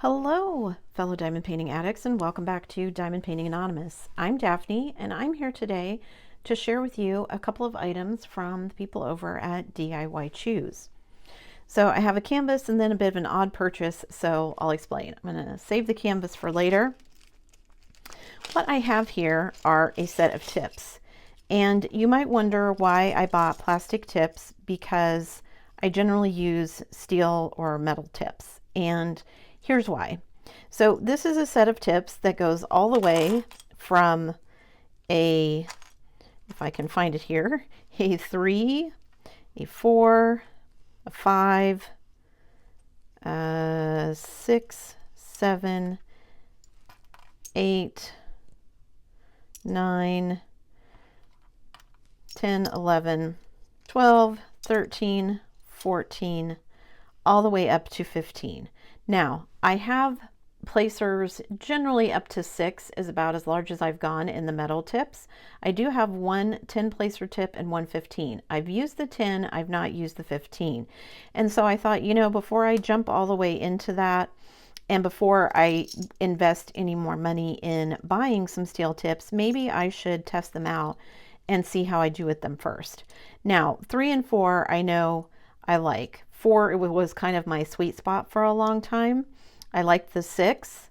Hello, fellow diamond painting addicts, and welcome back to Diamond Painting Anonymous. I'm Daphne, and I'm here today to share with you a couple of items from the people over at DIYChoose. So I have a canvas and then a bit of an odd purchase, so I'll explain. I'm going to save the canvas for later. What I have here are a set of tips, and you might wonder why I bought plastic tips, because I generally use steel or metal tips, and here's why. So this is a set of tips that goes all the way from a, if I can find it here, a 3, a 4, a 5, 6, 7, 8, 9, 10, 11, 12, 13, 14, all the way up to 15. Now, I have placers generally up to 6 is about as large as I've gone in the metal tips. I do have one 10 placer tip and one 15. I've used the 10, I've not used the 15. And so I thought, you know, before I jump all the way into that, and before I invest any more money in buying some steel tips, maybe I should test them out and see how I do with them first. Now, 3 and 4, I know I like. 4, it was kind of my sweet spot for a long time. I liked the 6.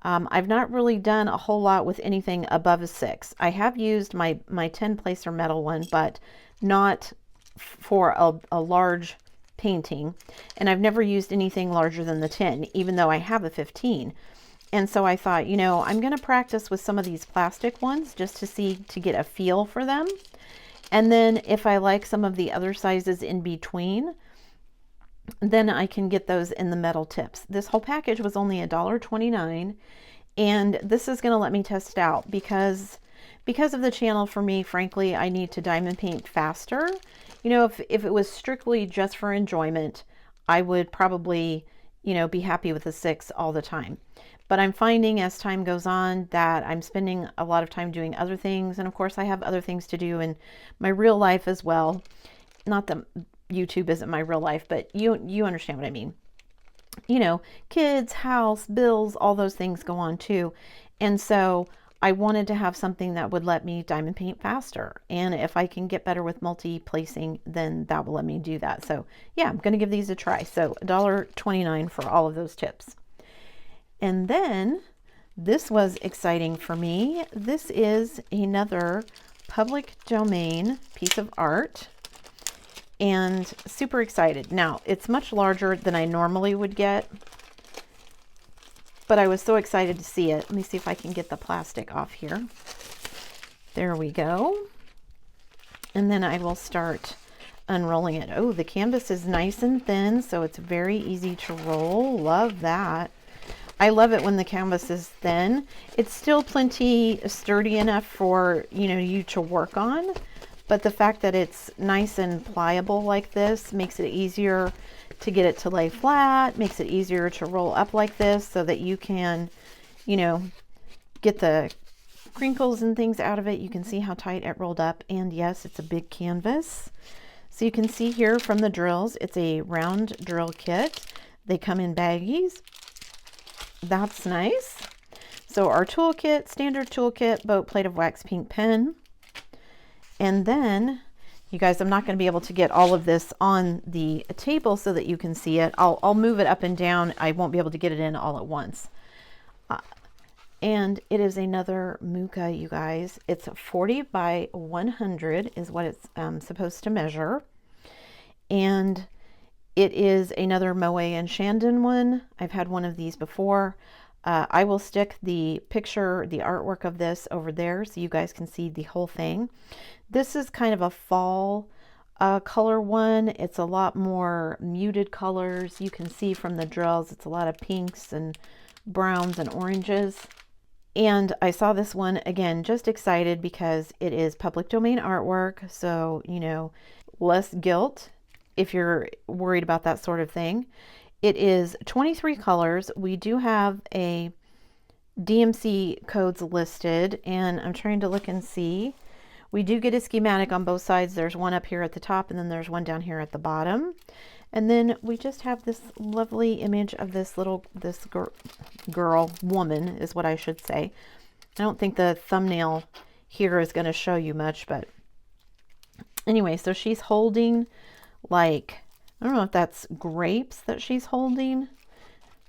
I've not really done a whole lot with anything above a 6. I have used my 10 placer metal one, but not for a large painting. And I've never used anything larger than the 10, even though I have a 15. And so I thought, you know, I'm going to practice with some of these plastic ones just to get a feel for them. And then if I like some of the other sizes in between, then I can get those in the metal tips. This whole package was only $1.29, and this is going to let me test it out because of the channel. For me, frankly, I need to diamond paint faster. You know, if it was strictly just for enjoyment, I would probably, you know, be happy with a 6 all the time. But I'm finding as time goes on that I'm spending a lot of time doing other things, and of course I have other things to do in my real life as well. Not that YouTube isn't my real life, but you understand what I mean. You know, kids, house, bills, all those things go on too. And so I wanted to have something that would let me diamond paint faster. And if I can get better with multi-placing, then that will let me do that. So yeah, I'm going to give these a try. So $1.29 for all of those tips. And then this was exciting for me. This is another public domain piece of art, and super excited. Now, it's much larger than I normally would get, but I was so excited to see it. Let me see if I can get the plastic off here. There we go. And then I will start unrolling it. Oh, the canvas is nice and thin, so it's very easy to roll. Love that. I love it when the canvas is thin. It's still plenty sturdy enough for, you know, you to work on, but the fact that it's nice and pliable like this makes it easier to get it to lay flat, makes it easier to roll up like this so that you can, you know, get the crinkles and things out of it. You can see how tight it rolled up, and yes, it's a big canvas. So you can see here from the drills, it's a round drill kit. They come in baggies. That's nice. So our toolkit, standard toolkit, boat plate of wax pink pen. And then, you guys, I'm not going to be able to get all of this on the table so that you can see it. I'll move it up and down. I won't be able to get it in all at once. And it is another Mucha, you guys. It's 40 by 100 is what it's supposed to measure. And it is another Moe and Shandon one. I've had one of these before. I will stick the picture, the artwork of this over there so you guys can see the whole thing. This is kind of a fall color one. It's a lot more muted colors. You can see from the drills, it's a lot of pinks and browns and oranges. And I saw this one again, just excited because it is public domain artwork. So, you know, less guilt if you're worried about that sort of thing. It is 23 colors. We do have a DMC codes listed, and I'm trying to look and see. We do get a schematic on both sides. There's one up here at the top, and then there's one down here at the bottom. And then we just have this lovely image of this girl, woman is what I should say. I don't think the thumbnail here is going to show you much, but anyway, so she's holding, like, I don't know if that's grapes that she's holding,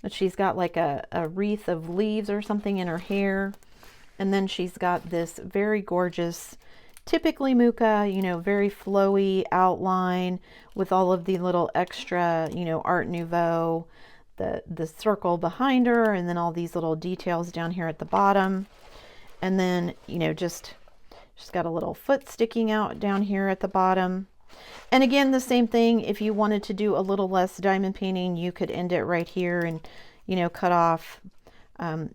but she's got like a wreath of leaves or something in her hair. And then she's got this very gorgeous, typically Mucha, you know, very flowy outline with all of the little extra, you know, Art Nouveau, the circle behind her, and then all these little details down here at the bottom. And then, you know, just she's got a little foot sticking out down here at the bottom. And again, the same thing, if you wanted to do a little less diamond painting, you could end it right here and, you know, cut off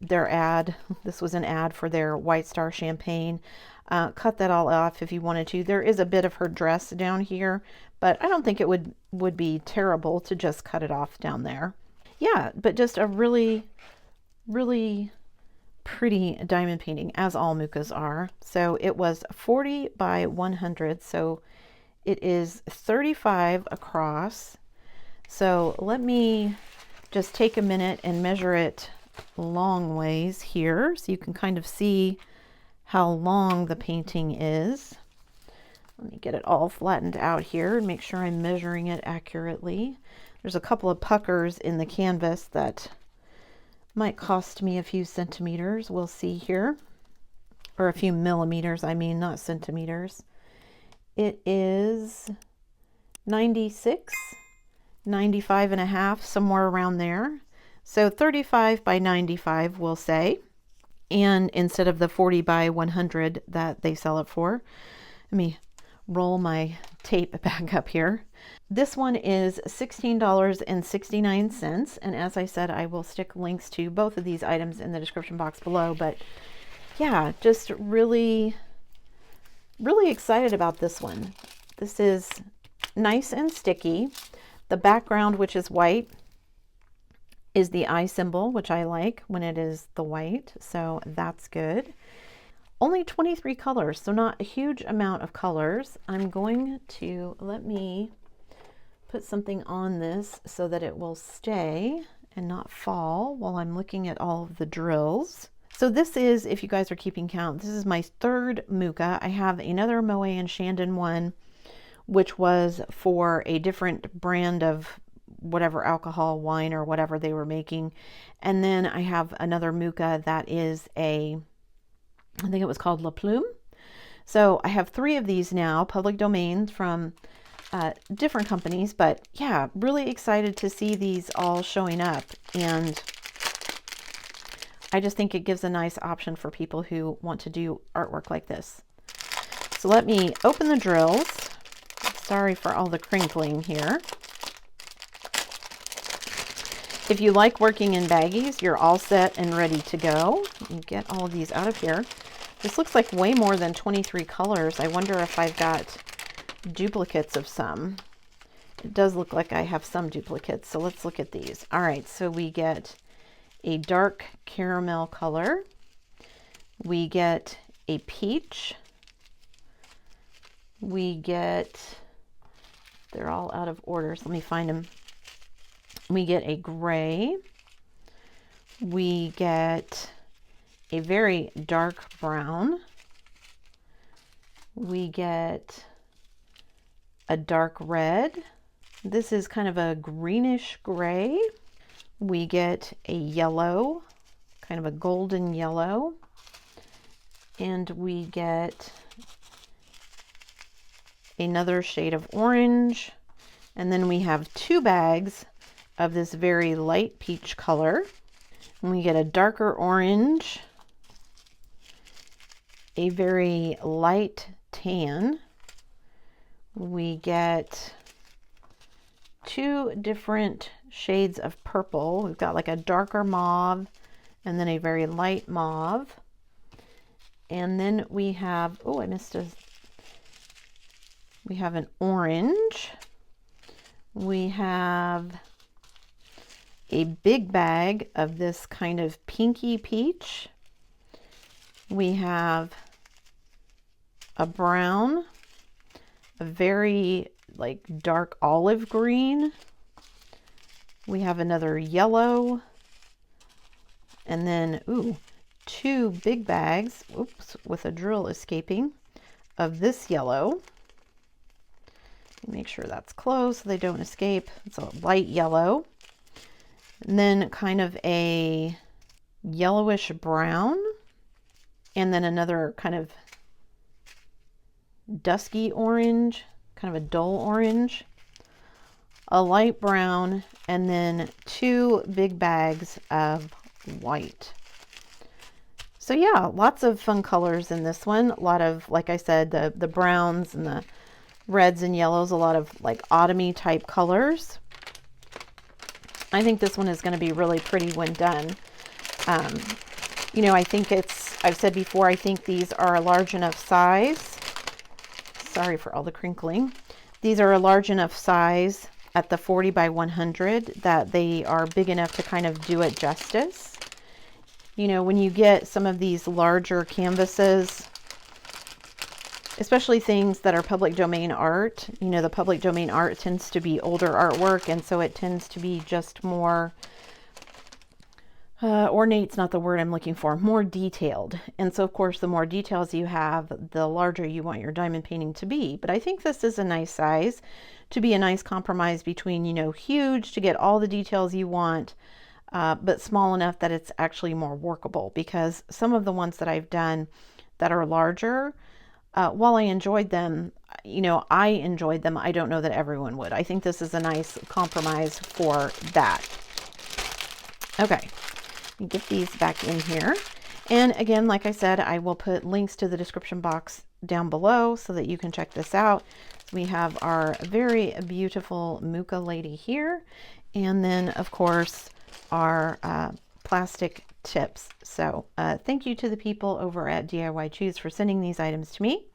their ad. This was an ad for their White Star champagne. Cut that all off if you wanted to. There is a bit of her dress down here, but I don't think it would be terrible to just cut it off down there. Yeah, but just a really, really pretty diamond painting, as all Muchas are. So it was 40 by 100, so it is 35 across. So let me just take a minute and measure it long ways here so you can kind of see how long the painting is. Let me get it all flattened out here and make sure I'm measuring it accurately. There's a couple of puckers in the canvas that might cost me a few centimeters. We'll see here. Or a few millimeters, I mean, not centimeters. It is 96, 95 and a half, somewhere around there. So 35 by 95, we'll say. And instead of the 40 by 100 that they sell it for, let me roll my tape back up here. This one is $16.69. And as I said, I will stick links to both of these items in the description box below. But yeah, just really, really excited about this one. This is nice and sticky. The background, which is white, is the eye symbol, which I like when it is the white, so that's good. Only 23 colors, so not a huge amount of colors. I'm going to, let me put something on this so that it will stay and not fall while I'm looking at all of the drills. So this is, if you guys are keeping count, this is my third Mucha. I have another Moët and Chandon one, which was for a different brand of whatever alcohol, wine, or whatever they were making. And then I have another Mucha that is I think it was called La Plume. So I have 3 of these now, public domains from different companies, but yeah, really excited to see these all showing up. And I just think it gives a nice option for people who want to do artwork like this. So let me open the drills. Sorry for all the crinkling here. If you like working in baggies, you're all set and ready to go. You get all of these out of here. This looks like way more than 23 colors. I wonder if I've got duplicates of some. It does look like I have some duplicates, so let's look at these. All right, so we get a dark caramel color. We get a peach. We get, they're all out of order, so let me find them. We get a gray. We get a very dark brown. We get a dark red. This is kind of a greenish gray. We get a yellow, kind of a golden yellow. And we get another shade of orange. And then we have 2 bags of this very light peach color. And we get a darker orange, a very light tan. We get 2 different shades of purple. We've got like a darker mauve and then a very light mauve. And then we have, oh, we have an orange. We have a big bag of this kind of pinky peach. We have a brown, a very like dark olive green, We have another yellow, and then, ooh, 2 big bags, oops, with a drill escaping, of this yellow. Make sure that's closed so they don't escape. It's a light yellow. And then kind of a yellowish brown, and then another kind of dusky orange, kind of a dull orange, a light brown, and then 2 big bags of white. So yeah, lots of fun colors in this one. A lot of, like I said, the browns and the reds and yellows, a lot of like autumny type colors. I think this one is going to be really pretty when done. You know, I think I've said before, I think these are a large enough size. Sorry for all the crinkling. These are a large enough size at the 40 by 100 that they are big enough to kind of do it justice. You know, when you get some of these larger canvases, especially things that are public domain art, you know, the public domain art tends to be older artwork, and so it tends to be just more ornate's not the word I'm looking for, more detailed. And so of course the more details you have, the larger you want your diamond painting to be. But I think this is a nice size to be a nice compromise between, you know, huge to get all the details you want, but small enough that it's actually more workable. Because some of the ones that I've done that are larger, while I enjoyed them, you know, I enjoyed them, I don't know that everyone would. I think this is a nice compromise for that. Okay, get these back in here. And again, like I said, I will put links to the description box down below so that you can check this out. We have our very beautiful Mucha lady here. And then of course, our plastic tips. So thank you to the people over at DIYChoose for sending these items to me.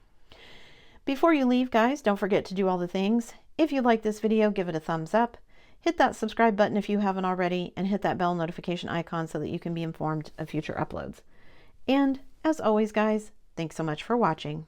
Before you leave, guys, don't forget to do all the things. If you like this video, give it a thumbs up. Hit that subscribe button if you haven't already, and hit that bell notification icon so that you can be informed of future uploads. And as always, guys, thanks so much for watching.